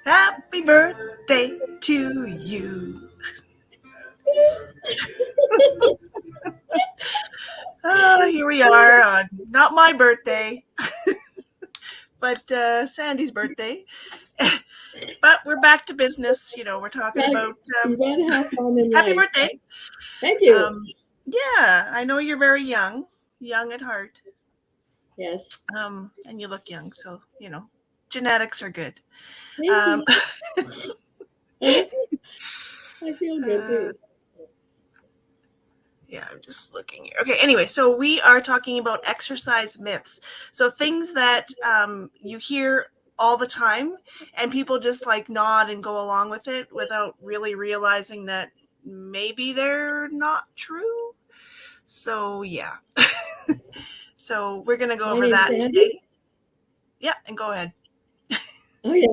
Happy birthday to you. Here we are on not my birthday, but Sandy's birthday. But we're back to business. We're talking Yeah, about you gotta have fun in happy life. birthday. Thank you. Yeah, I know you're very young at heart, Yes. and you look young, so genetics are good. Thank Um, you. I feel good uh, too. Yeah, I'm just looking here. Okay, anyway, so we are talking about exercise myths. So things that you hear all the time and people just like nod and go along with it without really realizing that maybe they're not true. So, yeah. So, we're going to go My over name's that Sandy. today. Yeah, and go ahead. Oh yeah.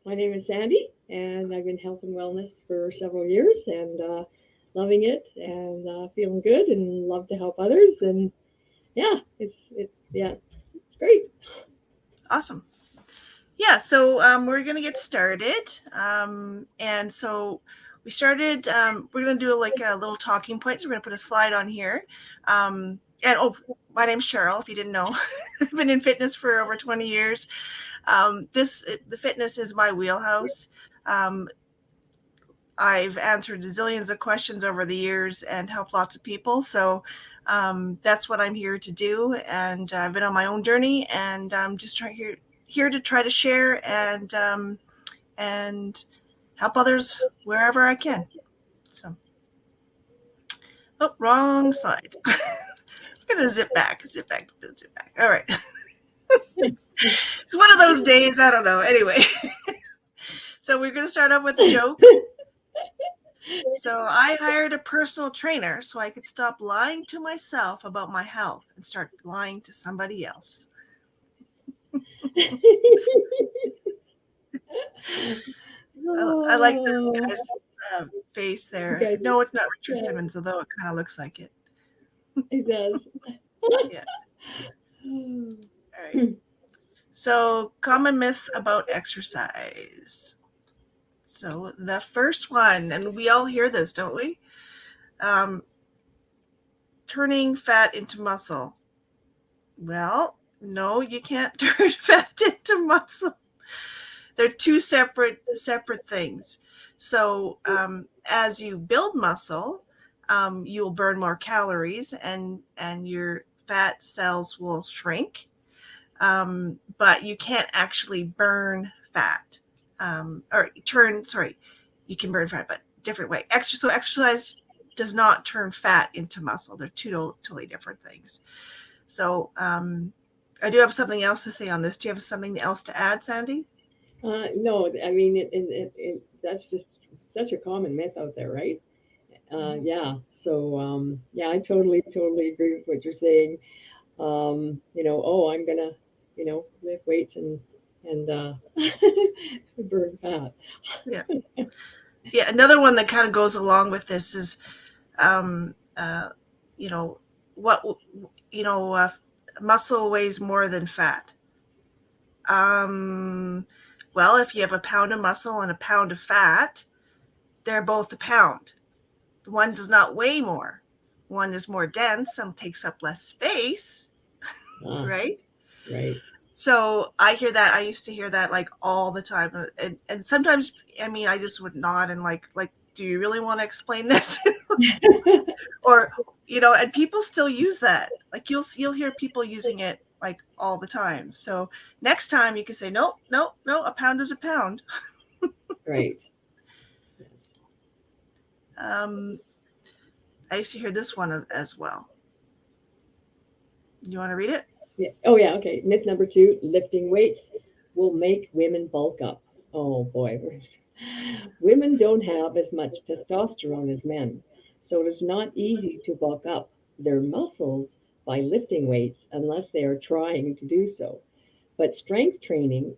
My name is Sandy, and I've been health and wellness for several years, and loving it, and feeling good, and love to help others, and yeah, it's great. Awesome. Yeah, so we're going to get started. And so we're going to do like a little talking points. We're going to put a slide on here. And my name's Cheryl, if you didn't know. I've been in fitness for over 20 years. The fitness is my wheelhouse. Um, I've answered zillions of questions over the years and helped lots of people. So that's what I'm here to do. And I've been on my own journey, and I'm just here to try to share and help others wherever I can. So, oh, wrong slide. I'm gonna zip back. All right. It's one of those days. I don't know. Anyway, so we're gonna start off with a joke. So I hired a personal trainer so I could stop lying to myself about my health and start lying to somebody else. I like the Oh, guy's face there. okay. No, it's not Richard Yeah, Simmons, although it kind of looks like it. it does. Yeah. All right. So, common myths about exercise. So, the first one, and we all hear this, don't we? Um, Turning fat into muscle. Well, no, you can't turn fat into muscle. They're two separate things. So, as you build muscle, you'll burn more calories, and your fat cells will shrink. But you can't actually burn fat, or turn. Sorry, you can burn fat, but different way. So exercise does not turn fat into muscle. They're two totally different things. So I do have something else to say on this. Do you have something else to add, Sandy? No, I mean that's just such a common myth out there, right? Mm-hmm. Yeah. So yeah, I totally agree with what you're saying. Oh, I'm gonna, lift weights and burn fat. Yeah, yeah. Another one that kind of goes along with this is, um, uh, you know, what you know, muscle weighs more than fat. Um, well, if you have a pound of muscle and a pound of fat, they're both a pound. One does not weigh more. One is more dense and takes up less space, Ah, right? right. So I hear that. I used to hear that like all the time, and sometimes, I mean, I just would nod and like, do you really want to explain this? Or and people still use that. Like you'll hear people using it like all the time. So next time you can say, no, no, no, a pound is a pound. Right. Um, I used to hear this one as well. You want to read it? Yeah. Oh, yeah. Okay. Myth number two: lifting weights will make women bulk up. Oh boy, women don't have as much testosterone as men, so it is not easy to bulk up their muscles by lifting weights unless they are trying to do so. But strength training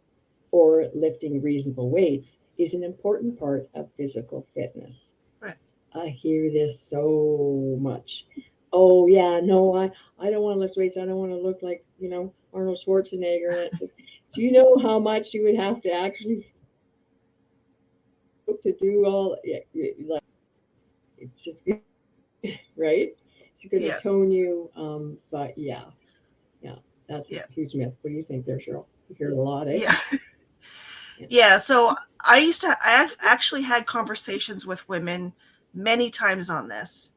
or lifting reasonable weights is an important part of physical fitness. Right. I hear this so much. Oh yeah, no, I don't want to lift weights. I don't want to look like, Arnold Schwarzenegger. And it's like, do you know how much you would have to actually to do all like it's just right. It's going to Yeah, tone you. But yeah, yeah, that's a yeah, huge myth. What do you think there, Cheryl? You hear it a lot, eh? yeah. Yeah. Yeah, so I've actually had conversations with women many times on this.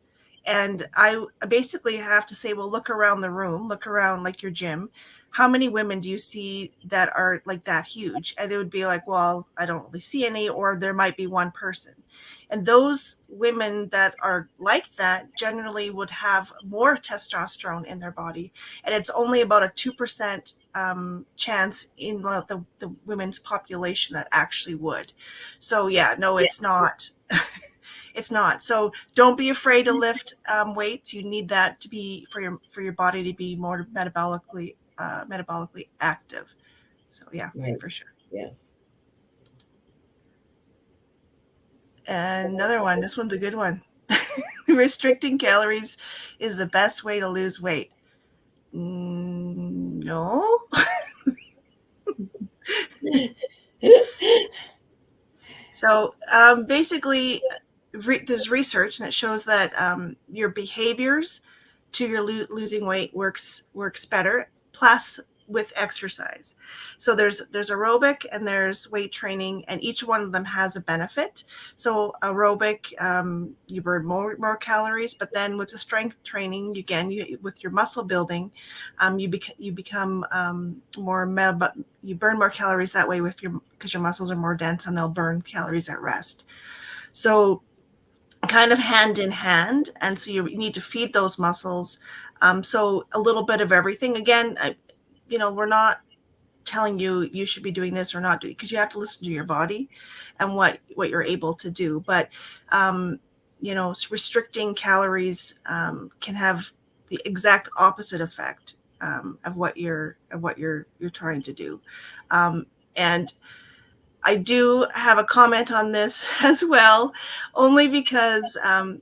And I basically have to say, well, look around the room, look around like your gym. How many women do you see that are like that huge? And it would be like, well, I don't really see any, or there might be one person. And those women that are like that generally would have more testosterone in their body. And it's only about a 2% chance in the women's population that actually would. So, yeah, no, it's not. It's not. So don't be afraid to lift weights. You need that to be for your body to be more metabolically active. So yeah, Right. for sure. Yes. And another one. This one's a good one. Restricting calories is the best way to lose weight. No. So basically, there's research that shows that your behaviors to your losing weight works better. Plus with exercise. So there's aerobic and there's weight training, and each one of them has a benefit. So aerobic, you burn more calories, but then with the strength training, with your muscle building, you become more you burn more calories that way because your muscles are more dense and they'll burn calories at rest. So kind of hand in hand, and so you need to feed those muscles. So a little bit of everything. Again, we're not telling you should be doing this or not, because you have to listen to your body and what you're able to do. But restricting calories can have the exact opposite effect of what you're trying to do. And I do have a comment on this as well, only because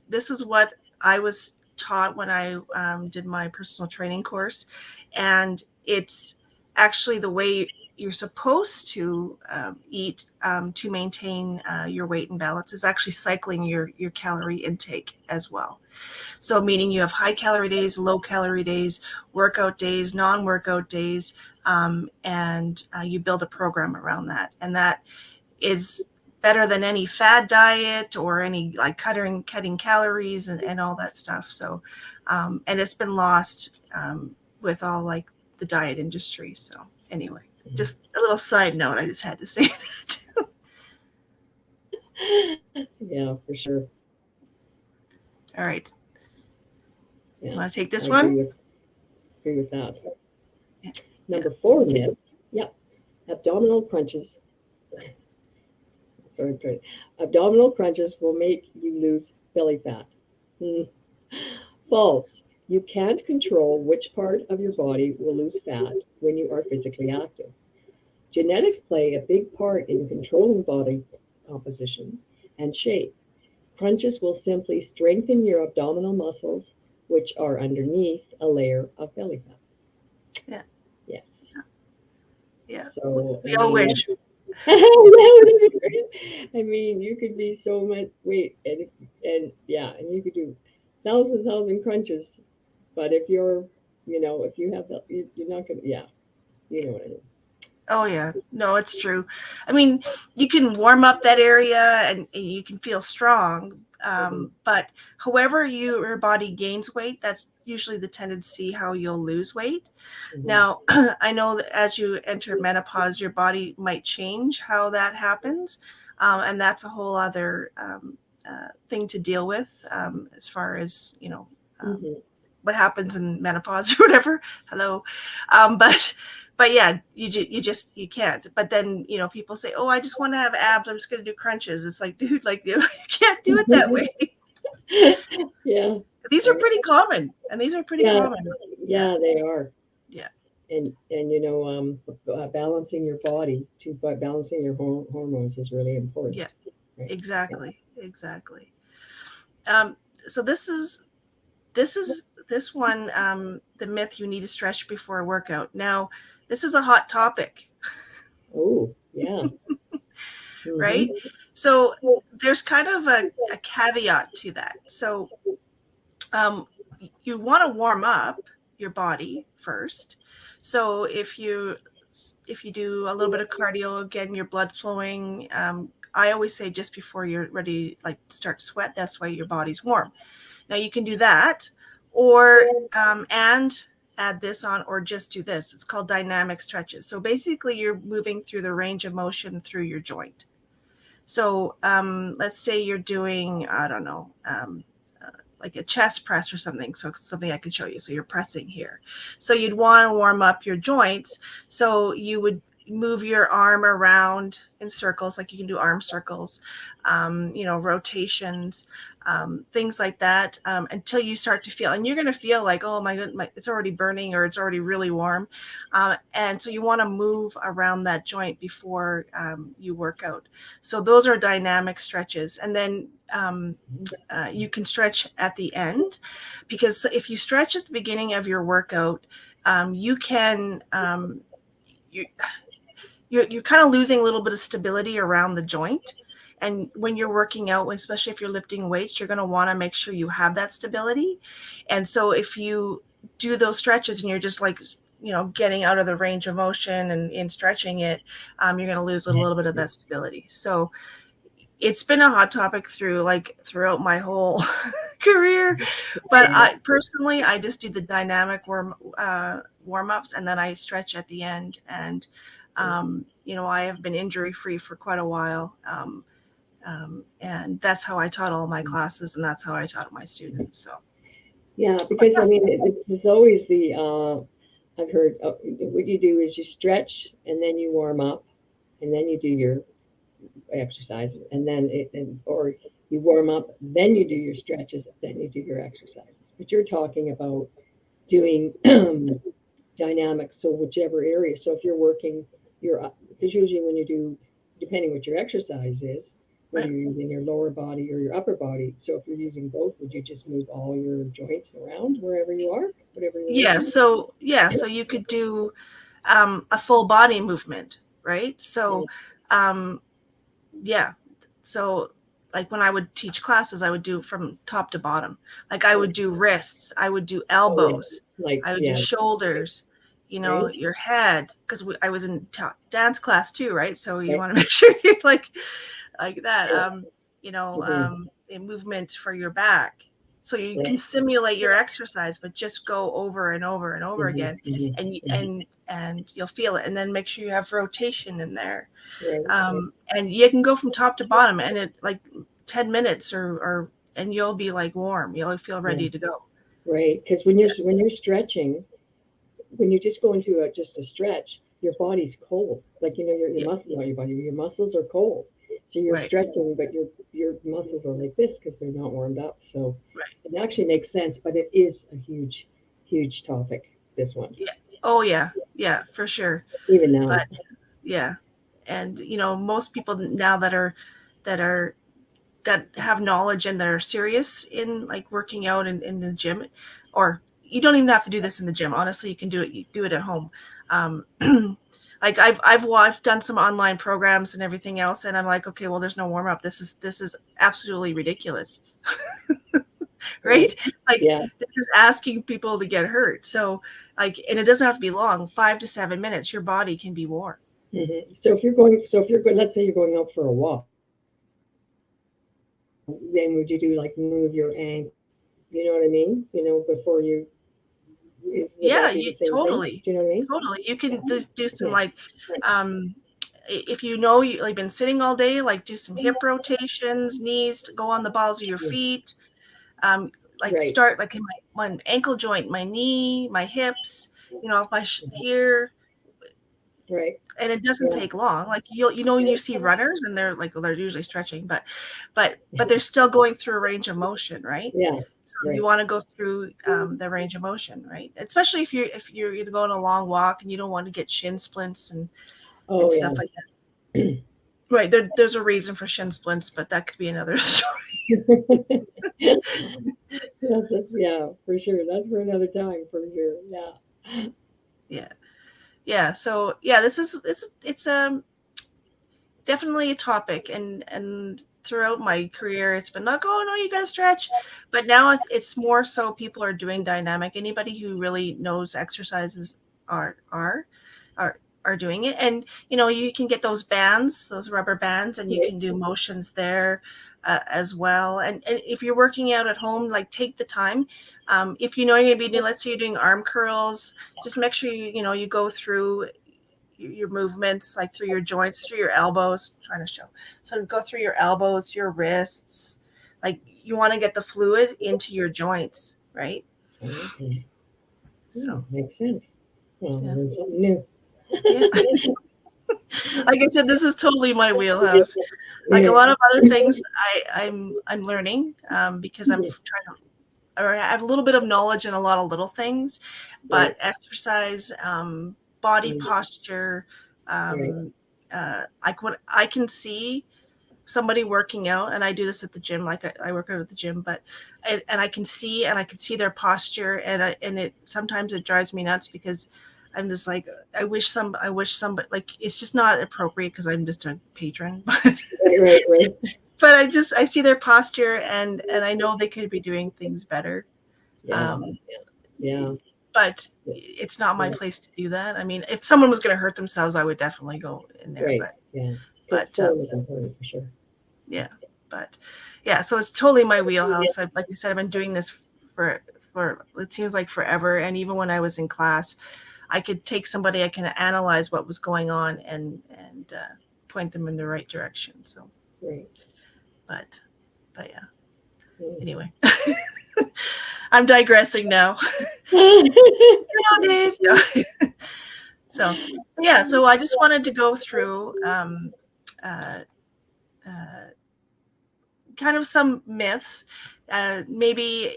this is what I was taught when I did my personal training course. And it's actually the way you're supposed to eat to maintain your weight and balance is actually cycling your calorie intake as well. So meaning you have high calorie days, low calorie days, workout days, non-workout days, and you build a program around that. And that is better than any fad diet or any like cutting calories and all that stuff. So, and it's been lost with all like the diet industry. So anyway, just a little side note. I just had to say that. Yeah, for sure. All right. Yeah, You want to take I this one? agree with that. Yeah. Yeah. Number 4 myth. Yep. Abdominal crunches. Sorry. Abdominal crunches will make you lose belly fat. Hmm. False. You can't control which part of your body will lose fat when you are physically active. Genetics play a big part in controlling body composition and shape. Crunches will simply strengthen your abdominal muscles, which are underneath a layer of belly fat. Yeah. Yes. Yeah. So, We all wish. I mean, you could be so much weight, and yeah, and you could do thousand crunches, but if if you have that, you're not gonna. Yeah, you know what I mean. Oh yeah, no, it's true. I mean, you can warm up that area and you can feel strong. Hmm. But however your body gains weight, that's usually the tendency how you'll lose weight. Hmm. Now, I know that as you enter menopause, your body might change how that happens, and that's a whole other thing to deal with as far as Hmm. what happens in menopause or whatever. Hello, but yeah, you can't. But then people say, oh, I just want to have abs. I'm just going to do crunches. It's like, dude, like you can't do it that way. Yeah, These are I, pretty common, and these are pretty yeah, common. Yeah, yeah, they are. yeah, And balancing your body by balancing your hormones is really important. yeah, Right. Yeah. exactly. Um, so this one, the myth you need to stretch before a workout. Now, this is a hot topic, Oh, yeah. right? Hmm. So there's kind of a caveat to that. So um, you want to warm up your body first. So if you do a little bit of cardio, again, your blood flowing. I always say just before you're ready, like start to sweat. That's why your body's warm. Now you can do that, or and add this on, or just do this. It's called dynamic stretches. So basically, you're moving through the range of motion through your joint. So let's say you're doing, I don't know, like a chest press or something. So something I can show you. So you're pressing here. So you'd want to warm up your joints. So you would move your arm around in circles, like you can do arm circles, rotations, things like that, until you start to feel, and you're going to feel like, oh my goodness, it's already burning or it's already really warm. And so you want to move around that joint before you work out. So those are dynamic stretches. And then you can stretch at the end, because if you stretch at the beginning of your workout, you can you, you're kind of losing a little bit of stability around the joint. And when you're working out, especially if you're lifting weights, you're going to want to make sure you have that stability. And so if you do those stretches and you're just like, getting out of the range of motion and stretching it, you're going to lose a little bit of that stability. So it's been a hot topic throughout my whole career. But Yeah. I just do the dynamic warm ups, and then I stretch at the end. And I have been injury free for quite a while, and that's how I taught all my classes, and that's how I taught my students. So Yeah, because I mean, it's always I've heard what you do is you stretch and then you warm up and then you do your exercises and then or you warm up, then you do your stretches, then you do your exercises. But you're talking about doing dynamics, so whichever area. So if you're working because usually when you do, depending what your exercise is, whether right. you're using your lower body or your upper body. So if you're using both, would you just move all your joints around wherever you are, whatever you're Yeah. working? So you could do a full body movement, right? Yeah. So yeah. So like when I would teach classes, I would do from top to bottom. Like I Right. would do wrists, I would do Oh yeah. elbows, Like I would do yeah, shoulders, right? your head, because I was in dance class too, right? So you Right. want to make sure you're like that. Mm-hmm. A movement for your back. So you can Right. simulate your exercise, but just go over and over and over Mm-hmm. again, and Mm-hmm. Mm-hmm. and you'll feel it. And then make sure you have rotation in there, Right. Right. and you can go from top to bottom, and it like 10 minutes or and you'll be like warm, you'll feel Yeah. ready to go. Right. Because when you're stretching, when you just go into just a stretch, your body's cold. Like your Yeah, muscles, not your body, your muscles are cold. So you're right, stretching, but your muscles are like this because they're not warmed up. So right. it actually makes sense, but it is a huge, huge topic. This one, Yeah. Oh yeah, yeah, for sure. even now. But yeah, and most people now that are that have knowledge and that are serious in like working out in the gym, or you don't even have to do this in the gym. Honestly, you can do it. You do it at home. Um, like I've done some online programs and everything else, and I'm like, okay, well, there's no warm up. This is absolutely ridiculous, Right? right? Like Yeah. they're just asking people to get hurt. So like, and it doesn't have to be long. 5 to 7 minutes, your body can be warm. So if you're going, let's say you're going out for a walk, then would you do like move your ankle? You know what I mean? Before you, would Yeah, that be the you same thing? totally, Do you know what I mean? totally. You can just do some Yeah. like, um, if you know you like been sitting all day, like do some hip rotations, knees to go on the balls of your Yeah. feet. Like Right. start like in my ankle joint, my knee, my hips. My here, Right. and it doesn't Yeah. take long. Like when you see runners and they're like, well, they're usually stretching, but they're still going through a range of motion, right? Yeah. So you Right. want to go through the range of motion, right? Especially if you're going to go on a long walk and you don't want to get shin splints and Oh stuff yeah. like that. Right. There's a reason for shin splints, but that could be another story. Yes, yeah, for sure. That's for another time, for sure. Yeah. Yeah. So yeah, this is it's definitely a topic, and throughout my career it's been like, oh no, you got to stretch, but now it's more so people are doing dynamic. Anybody who really knows exercises are are are are doing it, and you can get those bands, those rubber bands, and you Right. can do motions there as well. And if you're working out at home, like take the time. If you know you're going to be doing, let's say you're doing arm curls, just make sure you go through your movements, like through your joints, through your elbows. I'm trying to show. So go through your elbows, your wrists. Like you want to get the fluid into your joints, right? Okay. So Makes sense. Well, I yeah, learned something new. yeah. Like I said, this is totally my wheelhouse. Like a lot of other things, I'm learning because I'm trying to, or I have a little bit of knowledge in a lot of little things, Right. but exercise, body Mm, posture, right. um, like what I can see somebody working out, and I do this at the gym, like I work out at the gym, but and I can see their posture, and it sometimes it drives me nuts because I'm just like, I wish somebody, like, it's just not appropriate because I'm just a patron, Right. Right. Right. but I see their posture, and I know they could be doing things better. Yeah. um Yeah. but it's not my Yeah. place to do that. I mean, if someone was going to hurt themselves, I would definitely go in there, Right. but Yeah. Because but form is important for sure. yeah, but yeah, so it's totally my wheelhouse. Like I said, I've been doing this for it seems like forever, and even when I was in class, I could take somebody, I can analyze what was going on, and point them in the right direction. So, Right. but but yeah. Mm. Anyway, I'm digressing now. Nowadays, no. So yeah, so I just wanted to go through uh, uh, kind of some myths. Maybe,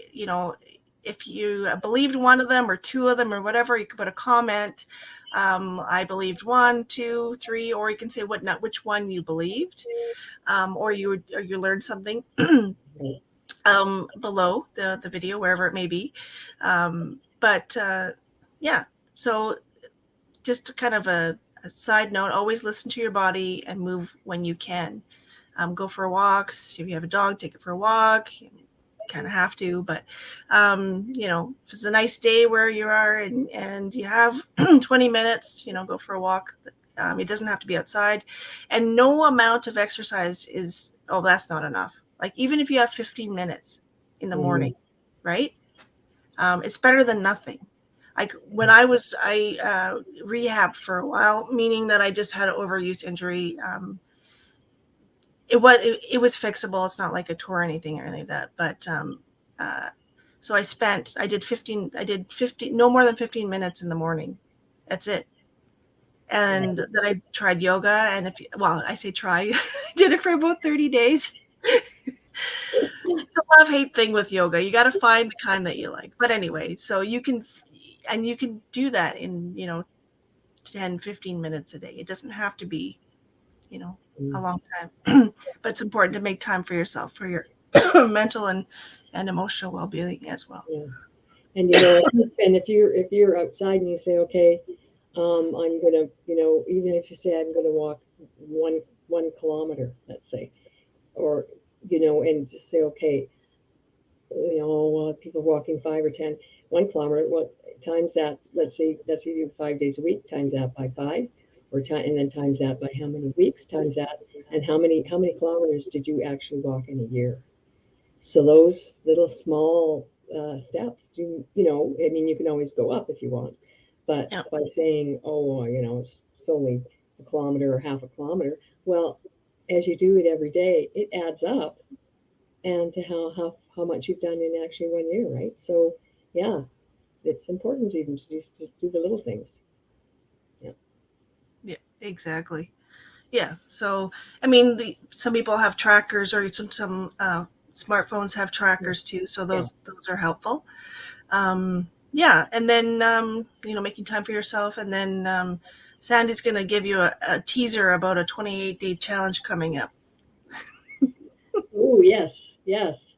if you believed one of them or two of them or whatever, you could put a comment. I believed one, two, three, or you can say what not which one you believed, or you learned something Right. below the video, wherever it may be. But yeah, so just kind of a side note: always listen to your body and move when you can. Go for walks. If you have a dog, take it for a walk. You kind of have to, but if it's a nice day where you are, and you have 20 minutes, go for a walk. It doesn't have to be outside, and no amount of exercise is, oh, that's not enough. Like even if you have 15 minutes in the morning, Mm. right? It's better than nothing. Like when I rehabbed for a while, meaning that I just had an overuse injury. It was fixable. It's not like a tour or anything like that. But uh, so I did 15, no more than 15 minutes in the morning. That's it. And Right. then I tried yoga, and well, I say try, I did it for about 30 days. It's a love-hate thing with yoga. You got to find the kind that you like. But anyway, so you can do that in 10, 15 minutes a day. It doesn't have to be, you know, a Mm. long time. But it's important to make time for yourself, for your mental and emotional well-being as well. Yeah. And and if you're outside and you say, okay, I'm gonna, even if you say I'm gonna walk one kilometer, let's say, or and just say, okay, people walking 5 or 10, 1 kilometer, what times that? Let's say you do 5 days a week, times that by five, or time, and then times that by how many weeks, times that, and how many kilometers did you actually walk in a year? So those little small steps do, I mean, you can always go up if you want, but Yeah. by saying, oh, it's only a kilometer or half a kilometer, well, as you do it every day, it adds up, and to how much you've done in actually 1 year, right? So, yeah, it's important even to do the little things. Yeah. Yeah, exactly. Yeah. So, I mean, some people have trackers, or some smartphones have Yeah. trackers too. So Yeah. those are helpful. Yeah, and then making time for yourself, and then Sandy's going to give you a teaser about a 28-day challenge coming up. Oh, yes, yes.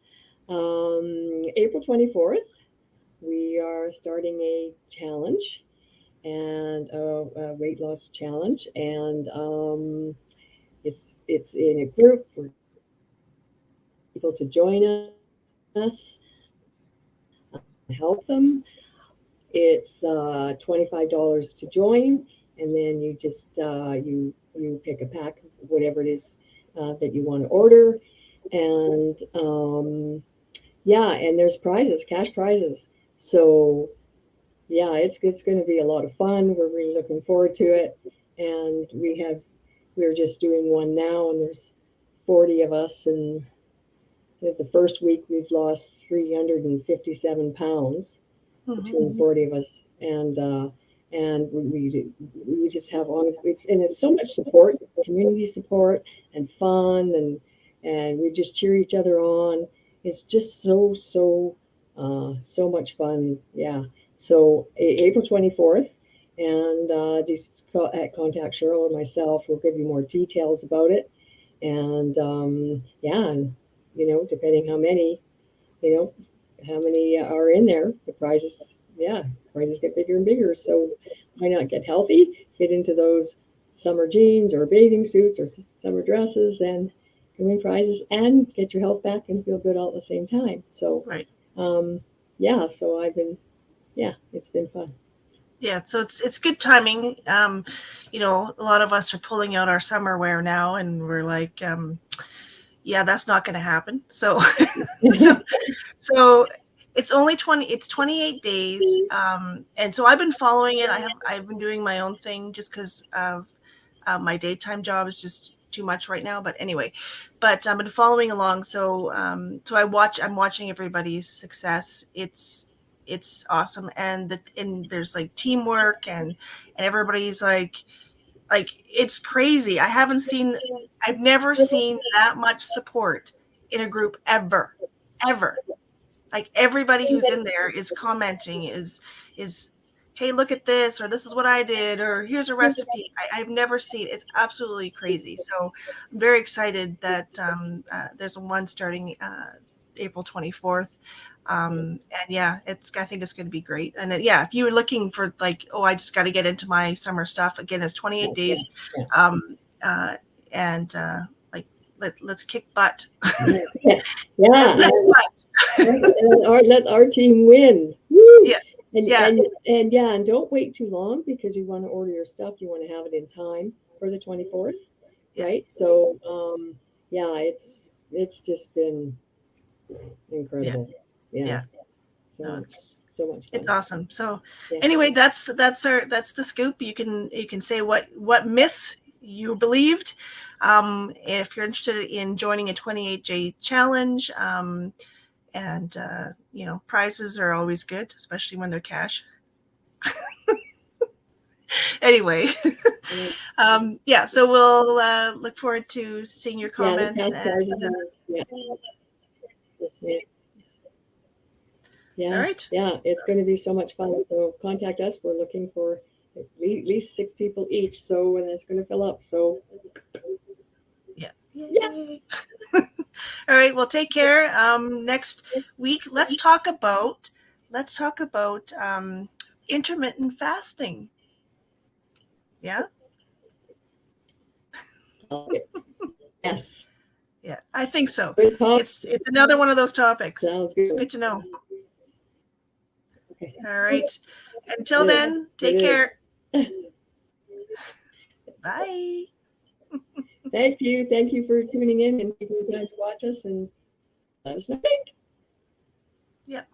April 24th, we are starting a challenge, and a weight loss challenge, and It's in a group for people to join us, help them. It's $25 to join, and then you just you pick a pack, whatever it is that you want to order, and yeah, and there's prizes, cash prizes. So yeah, it's going to be a lot of fun. We're really looking forward to it, and we're just doing one now, and there's 40 of us, and the first week we've lost 357 pounds Mhm. between 40 of us, and we just have all it's so much support, community support, and fun, and we just cheer each other on. It's just so much fun. Yeah. So April 24th, and just contact Cheryl and myself. We'll give you more details about it, and yeah, and depending you know, how many are in there. The prizes, yeah, prizes get bigger and bigger. So why not get healthy, get into those summer jeans or bathing suits or summer dresses and win prizes and get your health back and feel good all at the same time. So, Right. um, yeah, so yeah, it's been fun. Yeah, so it's good timing. A lot of us are pulling out our summer wear now, and we're like, yeah, that's not going to happen. So, so, so it's only 20. It's 28 days, and so I've been following it. I've been doing my own thing just because of my daytime job is just too much right now. But anyway, I've been following along. So I'm watching everybody's success. It's awesome, and there's like teamwork, and everybody's like it's crazy. I've never seen that much support in a group ever. Like everybody who's in there is commenting, is hey, look at this, or this is what I did, or here's a recipe. I've never seen it. It's absolutely crazy. So I'm very excited that there's a one starting April 24th. And yeah, I think it's going to be great. And yeah, if you were looking for like, oh, I just got to get into my summer stuff again, it's 28 Yeah, days. yeah, Um, and like, let's kick butt. yeah, yeah, yeah. Let butt. Let our team win. Woo! Yeah. And Yeah. and and yeah, and don't wait too long because you want to order your stuff. You want to have it in time for the 24th, Yeah. right? So yeah, it's just been Yeah. incredible. Yeah, Yeah. so No, much so much it's fun. awesome. So Yeah. anyway, that's the scoop. You can say what myths you believed. If you're interested in joining a 28-day challenge, and prizes are always good, especially when they're cash. Anyway, Yeah, yeah. So we'll look forward to seeing your yeah, the comments. cash And prizes are yeah, yeah, all yeah, right. yeah. It's going to be so much fun. So contact us. We're looking for at least 6 people each. So and it's going to fill up. So Yeah. yeah. Yay. All right. Well, take care. Next week, let's talk about intermittent fasting. Yeah. Yes. Yeah. I think so. Good talk. It's another one of those topics. Sounds It's good. good to know. Okay. All right. Until It is. then, It take is. care. Bye. Thank you. Thank you for tuning in and taking the time to watch us and let us know. Yeah.